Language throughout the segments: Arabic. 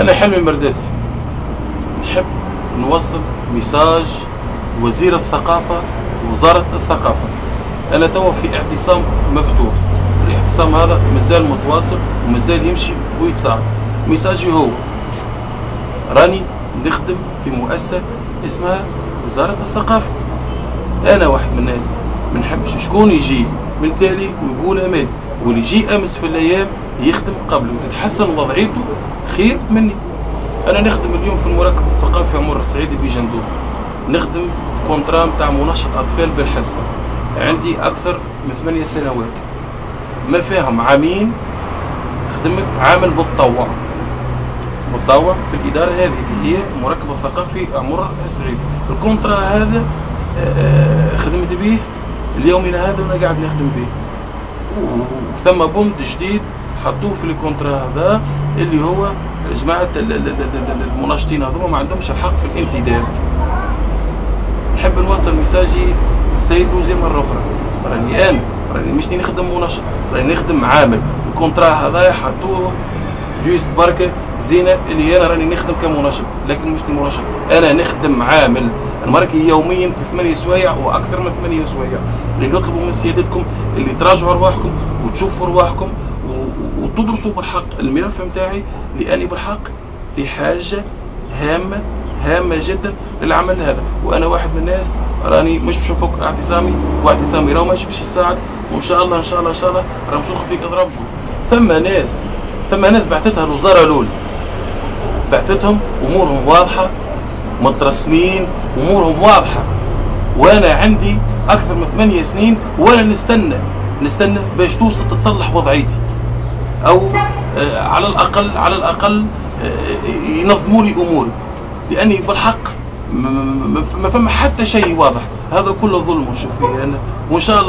انا حلمي مرداسي، نحب نوصل ميساج وزير الثقافة ووزارة الثقافة. انا توا في اعتصام مفتوح، الاعتصام هذا مازال متواصل ومازال يمشي ويتصاعد. ميساجي هو راني نخدم في مؤسسة اسمها وزارة الثقافة. انا واحد من الناس ما نحبش شكون يجي من تالي ويقول امالي، واللي يجي امس في الايام يخدم قبله وتتحسن وضعيته خير مني. انا نخدم اليوم في المركب الثقافي في عمر السعيدي بجندوب، نخدم كونترا نتاع منشط اطفال بالحصه، عندي اكثر من 8 سنوات، ما فيهم عامين خدمت عامل متطوع في الاداره هذه اللي هي المركب الثقافي عمر السعيدي. الكونترا هذا خدمت به اليومنا هذا وانا قاعد نخدم به، وثم بوند جديد حطوه في الكونترا هذا اللي هو جماعة المناشطين هذوما ما عندهمش الحق في الانتداب. نحب نوصل ميساجي لسيد بوزي مرة أخرى، راني مش نخدم مناشط، راني نخدم عامل. الكونترا هذا حطوه جوست بركة زينة اللي أنا راني نخدم كمناشط، لكن مش مناشط، أنا نخدم عامل. المركي يوميا في 8 سوايع وأكثر من 8 سوايع. اللي نطلبوا من سيادتكم اللي تراجعوا أرواحكم وتشوفوا أرواحكم وتدرسوا بالحق الملف نتاعي، لاني بالحق في حاجه هامه جدا للعمل هذا. وانا واحد من الناس راني مش باش نفك واعتصامي راه ماشي باش يساعد، وان شاء الله راه مش ندخل في اضراب جو. ثم ناس بعثتها الوزاره الاولى، بعثتهم امورهم واضحه مترسمين، امورهم واضحه، وانا عندي اكثر من 8 سنين وانا نستنى باش توصل تتصلح وضعيتي، او على الاقل ينظموا لي اموري، لاني بالحق ما فما حتى شيء واضح. هذا كله ظلم ونشوف فيه انا، وان شاء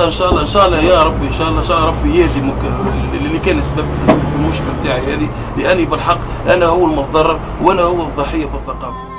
الله يا ربي ان شاء الله ربي يهدي اللي كان السبب في المشكله بتاعي هذه، لاني بالحق انا هو المتضرر وانا هو الضحيه في الثقافه.